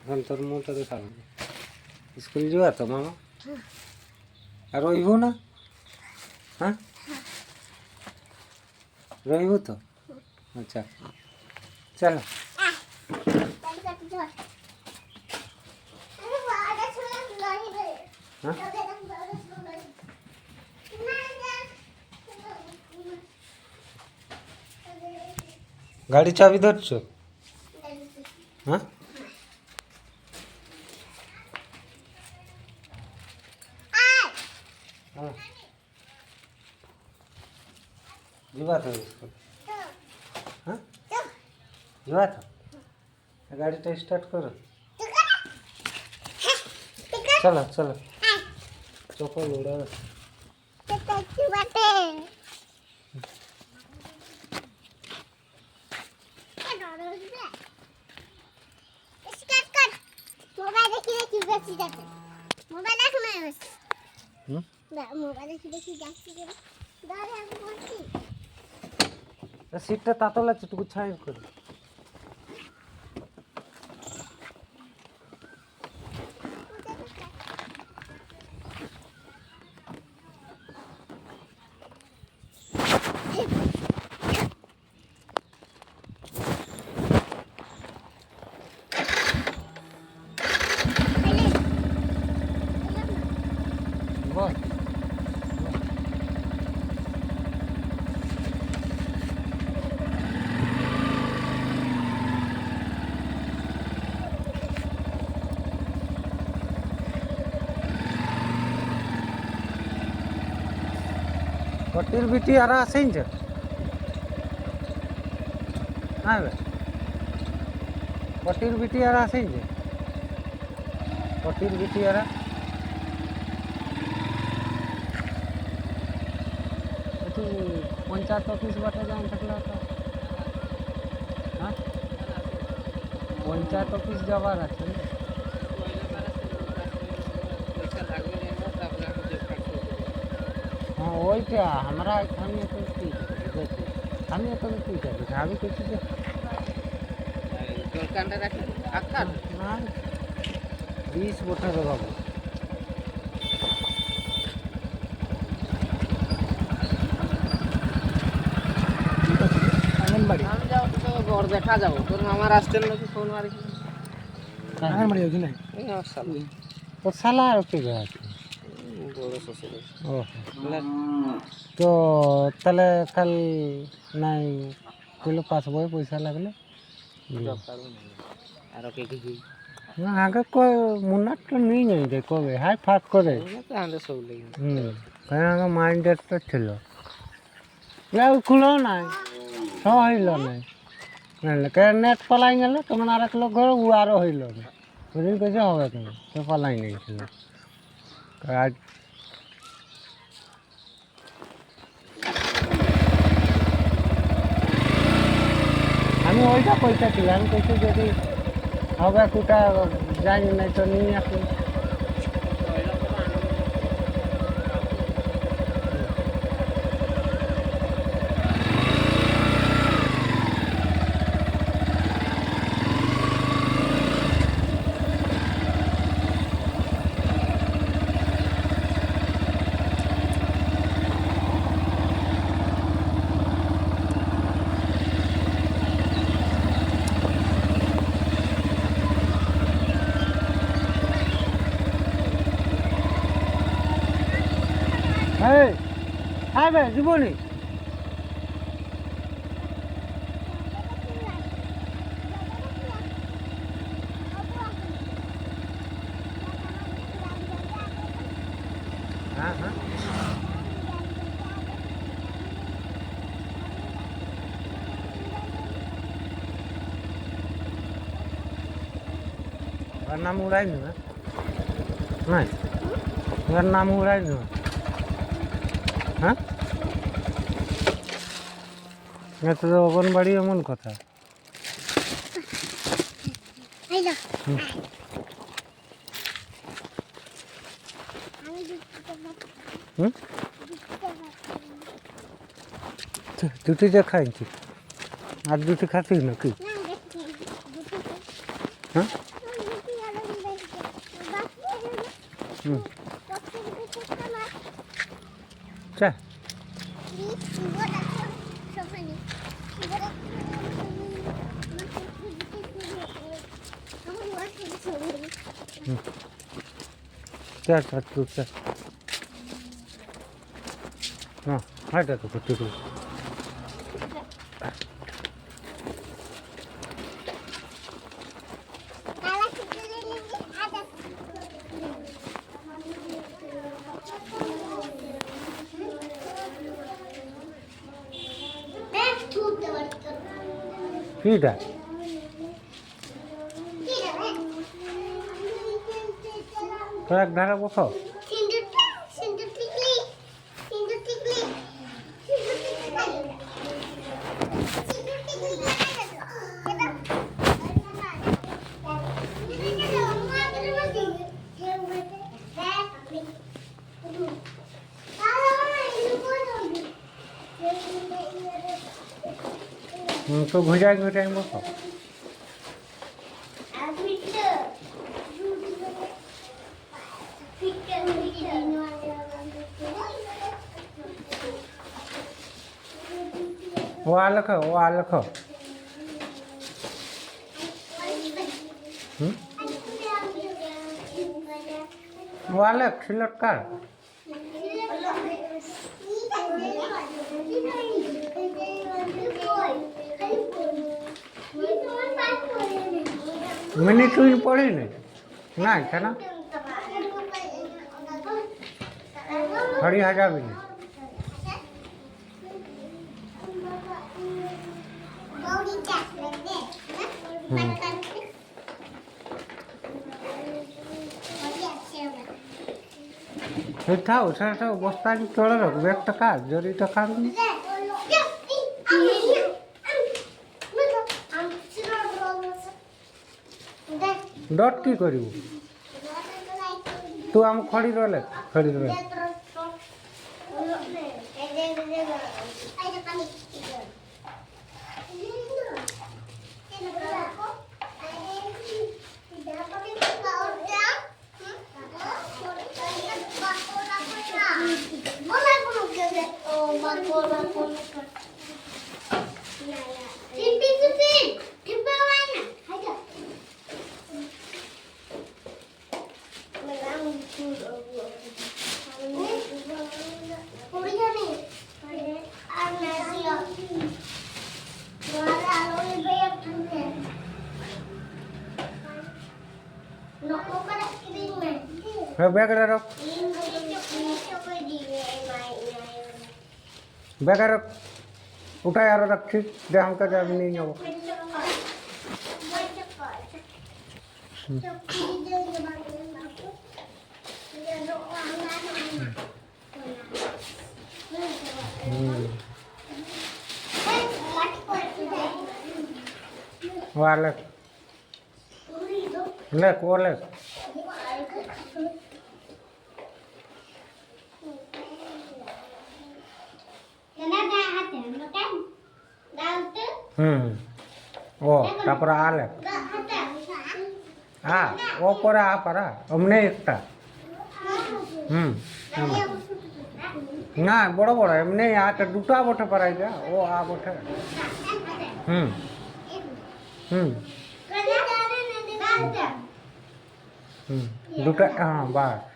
এখন তোর মুখটা দেখাবো স্কুল যাওয়া তো মামা আর রইব না হ্যাঁ রইব তো আচ্ছা চলো হ্যাঁ গাড়ি চাবি ধরছো হ্যাঁ হ্যাঁ ଯିବା ତ ସ୍କୁଲ ହଁ ଯିବା ତ ଗାଡ଼ିଟା ଷ୍ଟାର୍ଟ କର ଚଲ ଚଲ ଚପଲ ଉଡ଼ା সিটটা তাতো লাগছে টুকু ছাই করে বল কটির বিটি আর আসেন যে হ্যাঁ কটির বিটি আর আসেন যে কটির বিটি আর একটু পঞ্চায়েত অফিস বাটে যাই থাকলে তো হ্যাঁ পঞ্চায়েত অফিস যাবার আছে हाँ वही क्या हमारा स्थानीय तो ठीक है देखिए स्थानीय तो ठीक है देखिए अभी कुछ ना 20 बोटा दबा आंगनबाड़ी हम जाओ तो घर देखा जाओ तो हमारा रास्ते में कि फोन मार आंगनबाड़ी होगी नहीं तो साला रुपये गया তো তাহলে কাল নাই কইলো পাসবই পয়সা লাগলে আর কে কি না আগে কো মুন্নাটা নিয়ে যাই রে কবে হাই ফাক করে তো আমাদের সব লাগি কারণ আগে মাইন্ডেড তো ছিল লাউ খুলো না সব হইল না কারণ নেট পলাই গেল তোমার আর এক লোক ঘর ও আরও হইল না ওদিন কইছে হবে তুমি তো পলাই নিয়েছিল আজ আমি ওইটা পয়সা ছিলাম কইছি যদি হবে কোটা জানি নাই তো নিয়ে আসি হ্যাঁ হ্যাঁ ভাই জীবনী হ্যাঁ হ্যাঁ আর নাম উড়াই না নাই আর নাম উড়াই না হ্যাঁ এটা তো অঙ্গনবাড়ি এমন কথা দুটি দেখাইছি আর দুটি খাচ্ছিস নাকি হ্যাঁ 자. 자, 자, 자. 하자, 또, 그쪽으로. Tidak. Kerak darah apa? तो घुजाई घुजाई बको वो आलख वो आलख सिलट कर मैंने चुई पड़ी नहीं ना था ना खड़ी हजार भी नहीं था उसर से बस्ता की चढ़ रख बैग टका जरी टका डट की करू तू आम खड़ी रहे बैग रख बैग रख उठा यार रखी दे हम का जब नहीं हो वाले ले कोले ओ तापर आले हाँ वो परा आ परा हमने एकटा ना बड़ो बड़ो हमने यहाँ तो दूटा बोटे पराई गया वो आ बोटे दूटा हाँ बार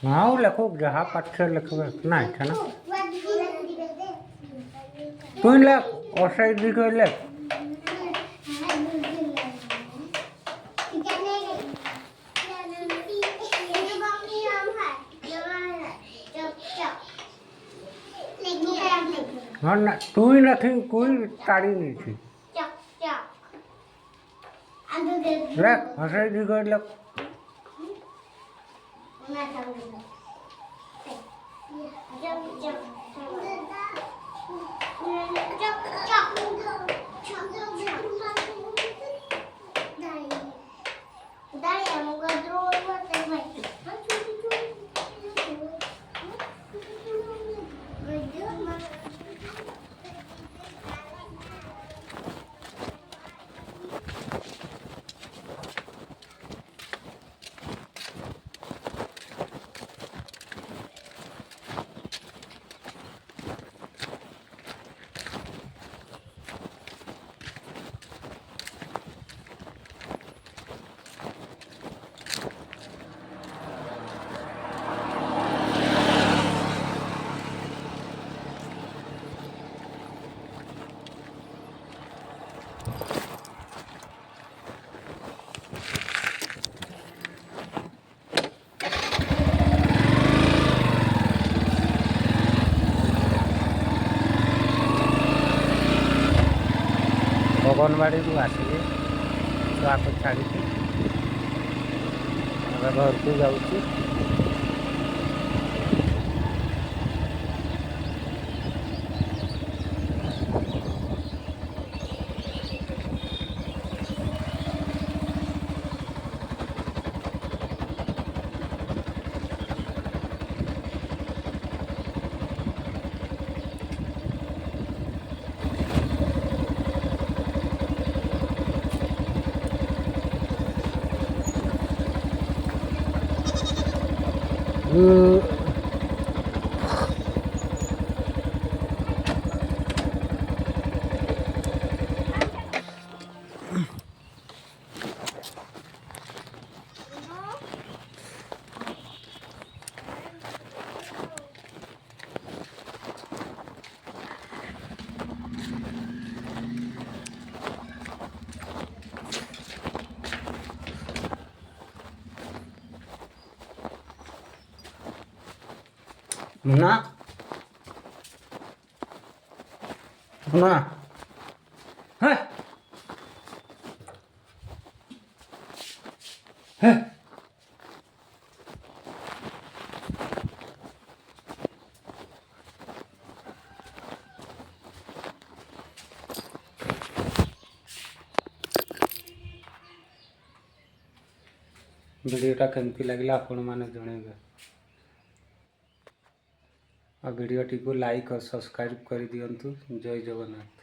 हाँ लखो जहाँ पत्थर लखो ना है ना तू लख और साइड भी कोई लख हाँ ना तू ही लखी कोई ताड़ी नहीं थी लख और साइड भी कोई लख अंगनवाड़ी आसिले छुआ को छाड़ी घर को जाऊँ। मुन्ना मुन्ना है है वीडियोटा केमती लगे आपण मैंने जनइबे आ वीडियो टी को लाइक और सब्सक्राइब कर दिंतु। जय जगन्नाथ।